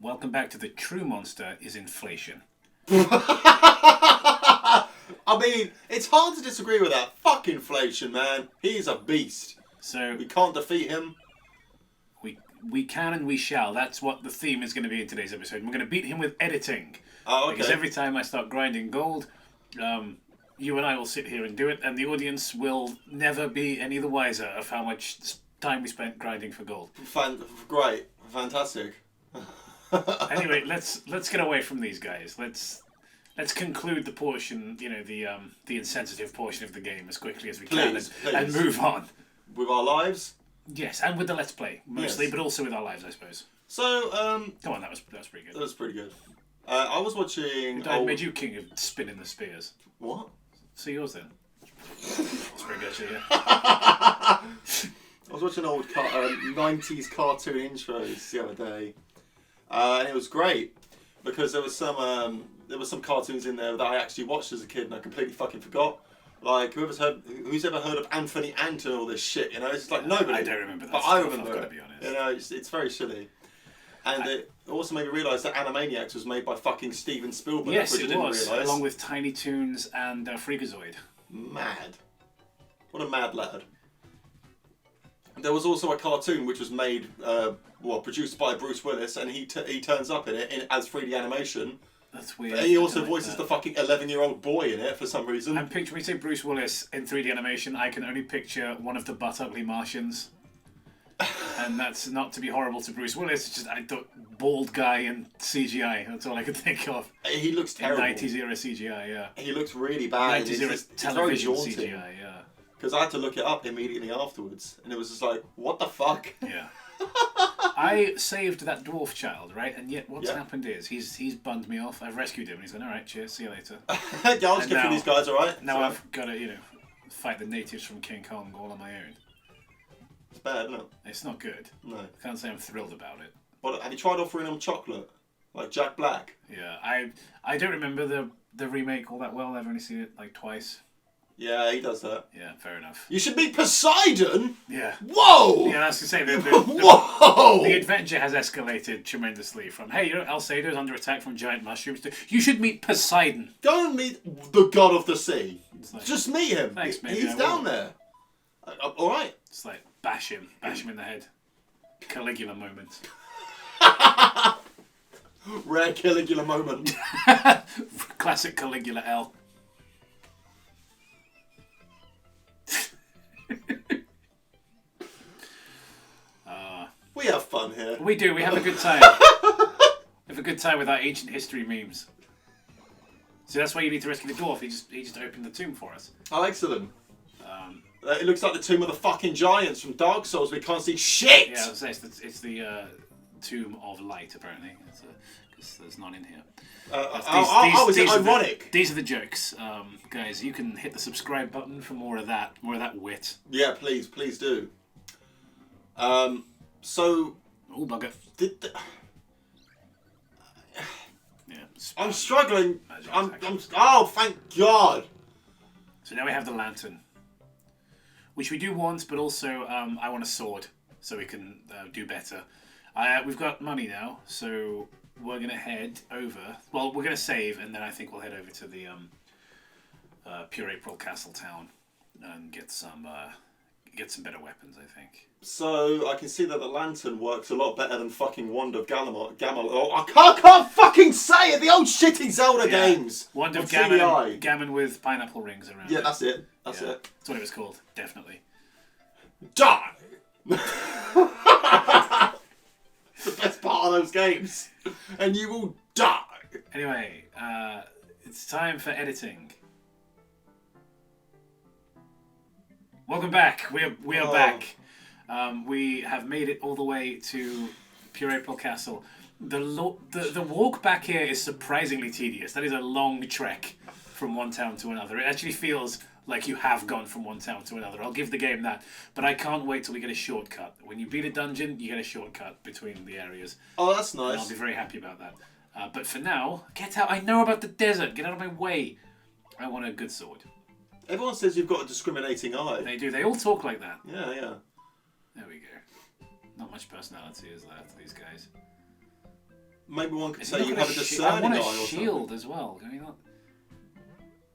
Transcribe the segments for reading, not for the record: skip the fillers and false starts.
Welcome back to the true monster is inflation. I mean, it's hard to disagree with that. Fuck inflation, man. He's a beast. So We can't defeat him. we can and we shall. That's what the theme is going to be in today's episode. We're going to beat him with editing. Oh, okay. Because every time I start grinding gold, you and I will sit here and do it, and the audience will never be any the wiser of how much time we spent grinding for gold. Great. Fantastic. Anyway, let's get away from these guys. Let's conclude the portion, the insensitive portion of the game as quickly as we can and move on. With our lives? Yes, and with the Let's Play, mostly, Yes. but also with our lives, I suppose. So, Come on, that was pretty good. that was pretty good. I was watching... I made you king of spinning the spears. What? See yours then. That's pretty good, actually, yeah. I was watching old 90s cartoon intros the other day. And it was great. Because there was some cartoons in there that I actually watched as a kid and I completely fucking forgot. Like, who's ever heard of Anthony Ant and all this shit, you know? It's like nobody. I don't remember that But stuff, I remember I've got it. to be honest. You know, it's very silly. And it also made me realise that Animaniacs was made by fucking Steven Spielberg, Yes, which I it didn't was, realise. along with Tiny Toons and Freakazoid. Mad. What a mad lad. There was also a cartoon which was made, produced by Bruce Willis, and he turns up in it as 3D animation. That's weird. But he also voices the fucking 11-year-old boy in it for some reason. When you say Bruce Willis in 3D animation, I can only picture one of the butt-ugly Martians. And that's not to be horrible to Bruce Willis, it's just I thought bald guy in CGI. That's all I could think of. He looks terrible. 90s era CGI, yeah. He looks really bad. 90s era television CGI, yeah. Because I had to look it up immediately afterwards, and it was just like, what the fuck? Yeah. I saved that dwarf child, right? And yet what's happened is he's bunned me off. I've rescued him, and he's gone, alright, cheers, see you later. Yeah, I'll just get through these guys, alright? Now I've got to, fight the natives from King Kong all on my own. It's bad, isn't it? It's not good. No. I can't say I'm thrilled about it. But have you tried offering them chocolate? Like Jack Black? Yeah, I don't remember the remake all that well. I've only seen it like twice. Yeah, he does that. Yeah, fair enough. You should meet Poseidon? Yeah. Whoa! Yeah, that's to say Whoa! The adventure has escalated tremendously from, hey, Alcedo's under attack from giant mushrooms to, you should meet Poseidon. Go and meet the god of the sea. Like, just meet him. Thanks, maybe He's I down will. there. Alright. It's like, bash him in the head. Caligula moment. Rare Caligula moment. Classic Caligula L. We have fun here. We do, we have a good time. We have a good time with our ancient history memes. So that's why you need to rescue the dwarf. He just opened the tomb for us. Oh, excellent. It looks like the tomb of the fucking giants from Dark Souls. We can't see shit! Yeah, it's the Tomb of Light, apparently. Because there's none in here. Is it ironic? These are the jokes. Guys, you can hit the subscribe button for more of that wit. Yeah, please do. So... Oh, bugger. Yeah. I'm struggling. Magic. Oh, thank God. So now we have the lantern. Which we do want, but also I want a sword so we can do better. We've got money now, so we're going to head over. Well, we're going to save, and then I think we'll head over to the Pure April Castle town and get some better weapons, I think. So I can see that the lantern works a lot better than fucking Wand of Gamelot. Oh, I can't fucking say it. The old shitty Zelda games. Wand of CDI. Gammon with pineapple rings around. Yeah, it. that's it. That's it. That's what it was called, definitely. Die. The best part of those games, and you will die. Anyway, it's time for editing. Welcome back. We are back. We have made it all the way to Pure April Castle. The walk back here is surprisingly tedious. That is a long trek from one town to another. It actually feels like you have gone from one town to another. I'll give the game that. But I can't wait till we get a shortcut. When you beat a dungeon, you get a shortcut between the areas. Oh, that's nice. And I'll be very happy about that. But for now, get out. I know about the desert. Get out of my way. I want a good sword. Everyone says you've got a discriminating eye. They do. They all talk like that. Yeah, yeah. There we go. Not much personality is there to these guys. maybe one could Is say it you not have a I discerning want eye a or shield something. as well. Can we not?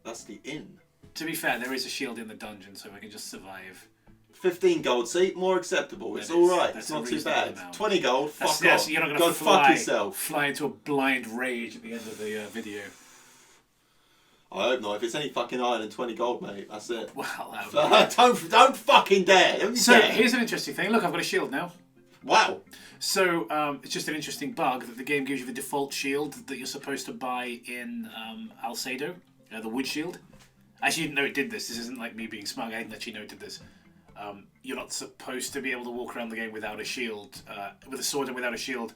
That's the inn. To be fair, there is a shield in the dungeon, so I can just survive. 15 gold, see? More acceptable. It's alright. It's not too bad. Amount. 20 gold, fuck Yes, off. you're not going Go to fuck yourself. fly into a blind rage at the end of the video. I hope not. If it's any fucking higher than 20 gold, mate, that's it. Well, that would Don't fucking dare. Don't So dare. here's an interesting thing. Look, I've got a shield now. Wow. So it's just an interesting bug that the game gives you the default shield that you're supposed to buy in Alcedo, the wood shield. I actually didn't know it did this. This isn't like me being smug. I didn't actually know it did this. You're not supposed to be able to walk around the game without a shield, with a sword and without a shield,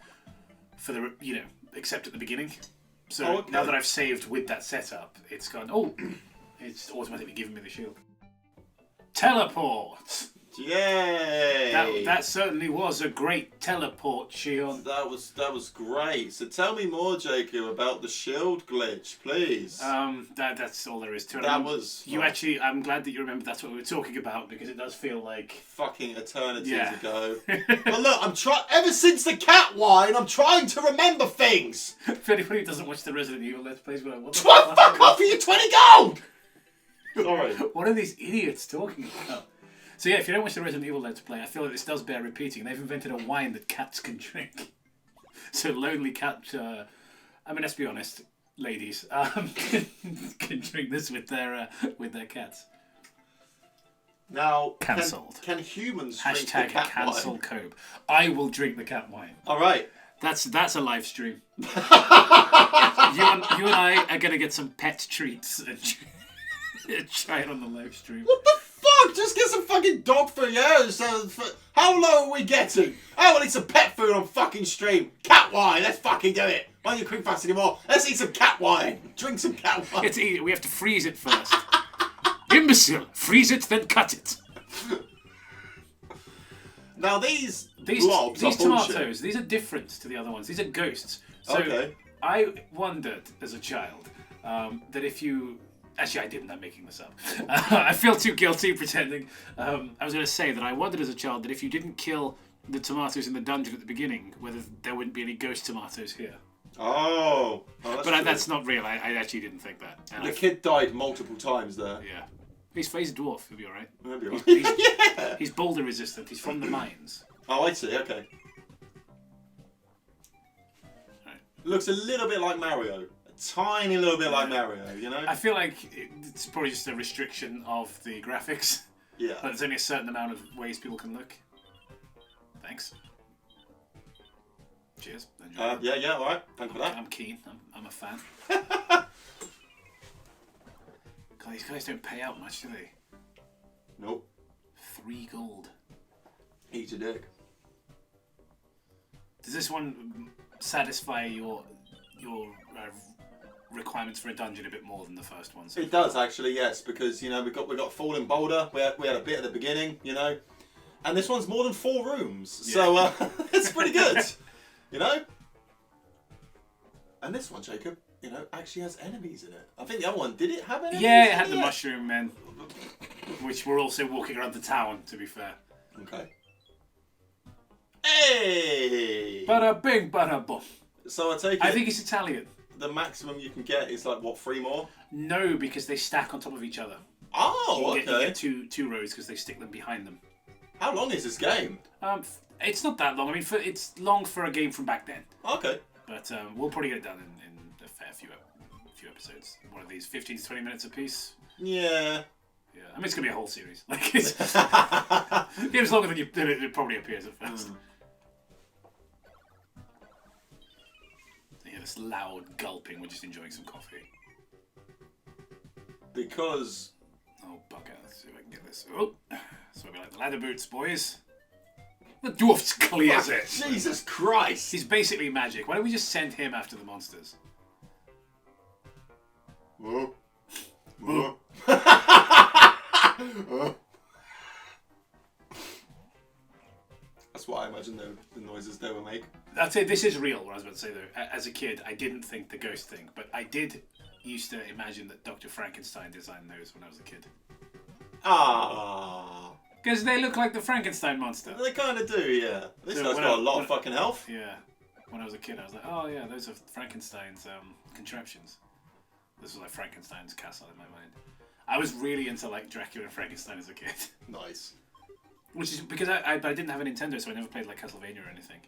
for the except at the beginning. So now that I've saved with that setup, it's gone. Oh, it's automatically giving me the shield. Teleport. Yay! That certainly was a great teleport shield. That was great. So tell me more, Jacob, about the shield glitch, please. That's all there is to it. Actually, I'm glad that you remember that's what we were talking about, because it does feel like fucking eternities Yeah. ago. But look, ever since the cat wine, I'm trying to remember things. for anybody who doesn't watch the Resident Evil Let's Plays, we're like, what the Fuck off for your 20 gold! Sorry. What are these idiots talking about? So yeah, if you don't watch the Resident Evil Let's Play, I feel like this does bear repeating. They've invented a wine that cats can drink. So lonely cat, I mean, let's be honest, ladies, can drink this with their cats. Now, Cancelled. Can humans drink the Hashtag cat cancel wine? Cobe. I will drink the cat wine. All right. That's a live stream. you and I are gonna get some pet treats and try it on the live stream. What the fuck? Just get some fucking dog food, yeah? How low are we getting? I want to eat some pet food on fucking stream. Cat wine, let's fucking do it. Why don't you quick fast anymore? Let's eat some cat wine. Drink some cat wine. It's easy. We have to freeze it first. Imbecile! Freeze it, then cut it. Now these These blobs are tomatoes, bullshit. these are different to the other ones. These are ghosts. So Okay. I wondered as a child that if you... Actually, I didn't. I'm making this up. I feel too guilty pretending. I was going to say that I wondered as a child that if you didn't kill the tomatoes in the dungeon at the beginning, whether there wouldn't be any ghost tomatoes here. Oh. But that's not real. I actually didn't think that. And The kid died multiple times there. yeah. He's a dwarf. He'll be all right. Maybe right. Yeah. He's boulder resistant. He's from the mines. Oh, I see. Okay. Right. Looks a little bit like Mario. A tiny little bit like Mario, you know? I feel like it's probably just a restriction of the graphics. Yeah. But there's only a certain amount of ways people can look. Thanks. Cheers. Enjoy. Yeah, all right. Thanks for that. I'm keen. I'm a fan. God, these guys don't pay out much, do they? Nope. 3 gold. Eat your dick. Does this one satisfy your requirements for a dungeon a bit more than the first one? So It does actually, yes, because we got Fallen Boulder. We had a bit at the beginning, and this one's more than 4 rooms, so it's pretty good, And this one, Jacob, actually has enemies in it. I think the other one did it have enemies? Yeah, it had the mushroom men, which were also walking around the town. To be fair. Okay. Hey. Bada bing, bada boom. So I take it. I think it's Italian. The maximum you can get is like what, 3 more? No, because they stack on top of each other. Oh, You okay. get two rows because they stick them behind them. How long is this game? It's not that long. I mean, it's long for a game from back then. Okay. But we'll probably get it done in a fair few episodes. One of these 15 to 20 minutes apiece. Yeah. Yeah, I mean, it's gonna be a whole series. Like, it's game's longer than it probably appears at first. Yeah, this loud gulping. We're just enjoying some coffee. Because. Oh, bugger. Let's see if I can get this. Oh, so we like the ladder boots, boys. The dwarf's clears it. Jesus Christ! He's basically magic. Why don't we just send him after the monsters? Whoa. Whoa. That's what I imagine the noises they would make. I'd say this is real, what I was about to say though. As a kid, I didn't think the ghost thing, but I did used to imagine that Dr. Frankenstein designed those when I was a kid. Ah. Because they look like the Frankenstein monster. They kind of do, yeah. This So guy's when got I- a lot when- of fucking health. Yeah. when I was a kid. I was like, oh yeah, those are Frankenstein's contraptions. This was like Frankenstein's castle in my mind. I was really into like Dracula and Frankenstein as a kid. Nice. Which is because I didn't have a Nintendo, so I never played like Castlevania or anything.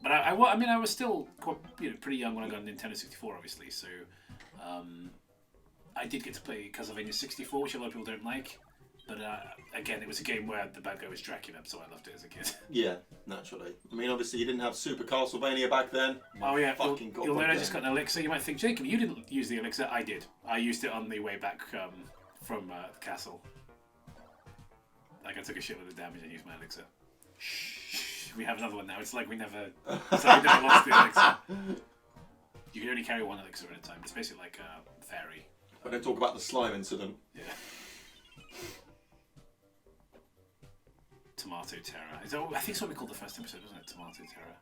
But I mean, I was still quite, pretty young when I got a Nintendo 64, obviously. So I did get to play Castlevania 64, which a lot of people don't like. But again, it was a game where the bad guy was Dracula, so I loved it as a kid. Yeah, naturally. I mean, obviously, you didn't have Super Castlevania back then. Oh yeah, you'll know I just got an elixir. You might think, Jacob, you didn't use the elixir. I did. I used it on the way back from the castle. Like I took a shitload of damage and used my elixir. Shh. We have another one now. It's like we never lost the elixir. You can only carry one elixir at a time. It's basically like a fairy. I don't talk about the slime incident. Yeah. Tomato Terror. I think it's what we called the first episode, wasn't it? Tomato Terror.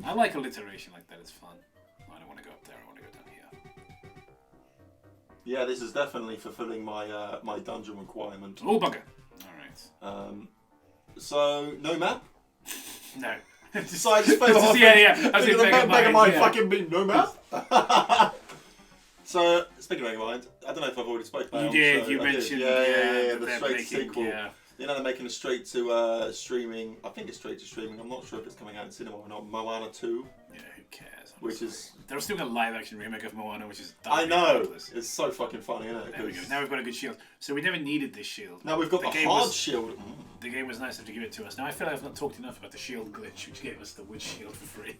I like alliteration like that. It's fun. I don't want to go up there. I want to go down here. Yeah, this is definitely fulfilling my my dungeon requirement. Oh bugger! All right. So no map. No. So I just played I was the Mega Mind fucking beat no map. So speaking of Mega Mind, I don't know if I've already spoken about it. You did. You mentioned. Yeah. The straight to sequel. Yeah. You know they're making a straight to streaming. I think it's straight to streaming. I'm not sure if it's coming out in cinema or not. Moana 2. Yeah, who cares? Honestly. Which is they're still a live action remake of Moana, which is. I know. Ridiculous. It's so fucking funny, isn't it? There we go. Now we've got a good shield. So we never needed this shield. Now we've got the hard shield. The game was nice enough to give it to us. Now I feel like I've not talked enough about the shield glitch, which gave us the wood shield for free.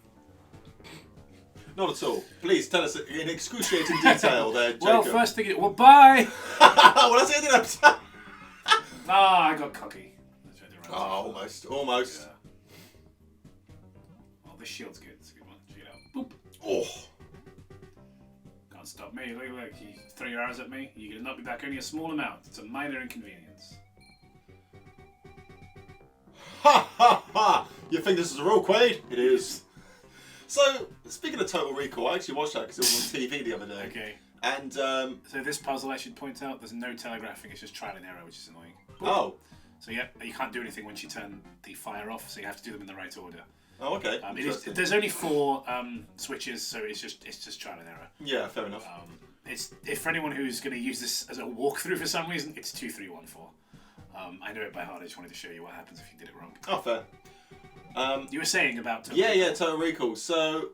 Not at all. Please tell us in excruciating detail there, Jacob. Well, first thing, bye! Well, that's the end of the episode. I got cocky. Almost. Yeah. Well, this shield's good. It's a good one. Check it out. Boop. Oh. Can't stop me. Look. You throw your arrows at me, you're going to knock me back only a small amount. It's a minor inconvenience. Ha ha ha! You think this is a real Quaid? It is. So, speaking of Total Recall, I actually watched that because it was on TV the other day. Okay. And, so this puzzle, I should point out, there's no telegraphing, it's just trial and error, which is annoying. Boop. Oh. So yeah, you can't do anything once you turn the fire off, so you have to do them in the right order. Oh, okay. There's only 4 switches, so it's just trial and error. Yeah, fair enough. If for anyone who's going to use this as a walkthrough for some reason, it's 2, 3, 1, 4. I know it by heart. I just wanted to show you what happens if you did it wrong. Oh, fair. You were saying about Total Recall. Yeah, Total Recall. So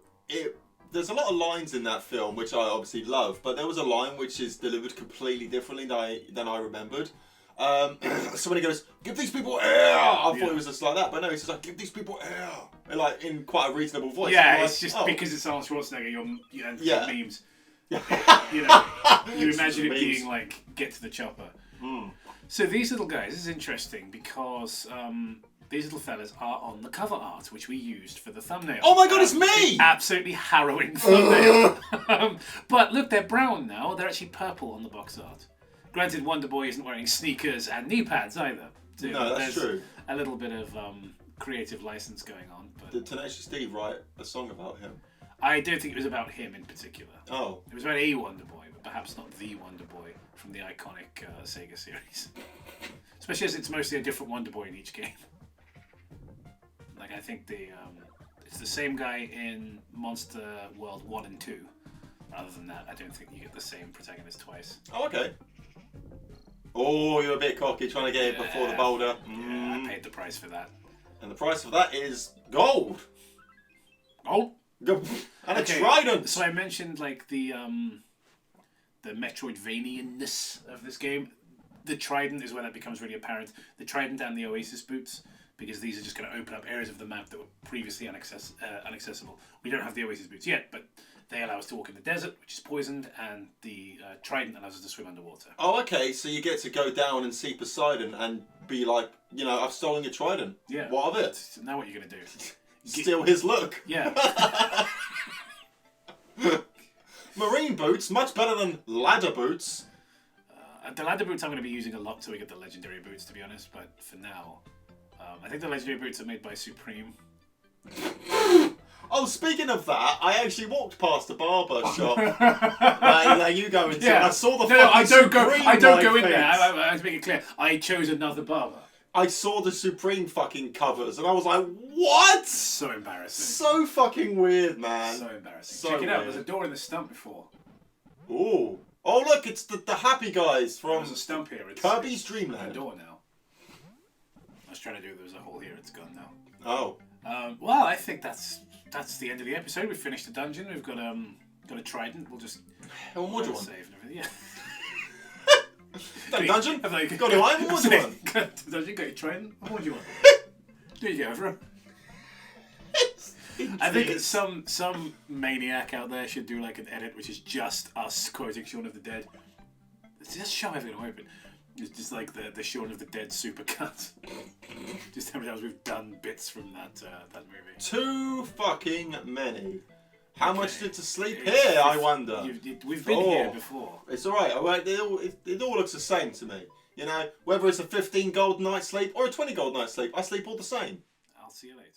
there's a lot of lines in that film which I obviously love, but there was a line which is delivered completely differently than I remembered. So when he goes, "Give these people air," I thought it was just like that, but no, he's just like, "Give these people air," and like in quite a reasonable voice. Yeah, it's just because it's Arnold Schwarzenegger. You know, memes. You imagine it being like, "Get to the chopper." Mm. So these little guys, this is interesting because these little fellas are on the cover art, which we used for the thumbnail. Oh my god, it's me! Absolutely harrowing thumbnail. But look, they're brown now. They're actually purple on the box art. Granted, Wonder Boy isn't wearing sneakers and knee pads either. So no, that's true. A little bit of creative license going on. But did Tenacious D write a song about him? I don't think it was about him in particular. Oh. It was about a Wonder Boy, but perhaps not the Wonder Boy from the iconic Sega series. Especially as it's mostly a different Wonder Boy in each game. Like, I think it's the same guy in Monster World 1 and 2. Other than that, I don't think you get the same protagonist twice. Oh, okay. Oh, you're a bit cocky trying to get it before the boulder. Yeah, I paid the price for that. And the price for that is gold. Gold? And a trident. So I mentioned like the Metroidvanian-ness of this game. The trident is where that becomes really apparent. The trident and the Oasis boots, because these are just going to open up areas of the map that were previously inaccessible. We don't have the Oasis boots yet, but they allow us to walk in the desert, which is poisoned, and the trident allows us to swim underwater. Oh, okay. So you get to go down and see Poseidon and be like, I've stolen your trident. Yeah. What of it? So now what are you going to do? Steal his look. Yeah. Marine boots, much better than ladder boots. The ladder boots I'm going to be using a lot till we get the legendary boots, to be honest. But for now, I think the legendary boots are made by Supreme. Oh, speaking of that, I actually walked past a barber shop. Like you go into, and I saw the fucking I don't go Supreme in there. I have to make it clear. I chose another barber. I saw the Supreme fucking covers and I was like, what? So embarrassing. So fucking weird, man. So embarrassing. So Check it out. weird. There's a door in the stump before. Ooh. Oh, look, it's the happy guys from There's a stump here. It's Kirby's a Dreamland. door now. I was trying to do. There was a hole here. It's gone now. Oh. Well, I think that's the end of the episode. We've finished the dungeon. We've got a trident. We'll just How much do you want? save and everything. Yeah. That dungeon? Have they Got it, right? What do you want? Dungeon, got your trident. What do you want? There you go, bro. I think some maniac out there should do like an edit which is just us quoting Shaun of the Dead. Just show everything away, but it's just like the Shaun of the Dead supercut. Just how many times we've done bits from that movie. Too fucking many. How much did to sleep It's here, I wonder? We've been here before. It's alright. It all looks the same to me. You know, whether it's a 15 gold night sleep or a 20 gold night sleep, I sleep all the same. I'll see you later.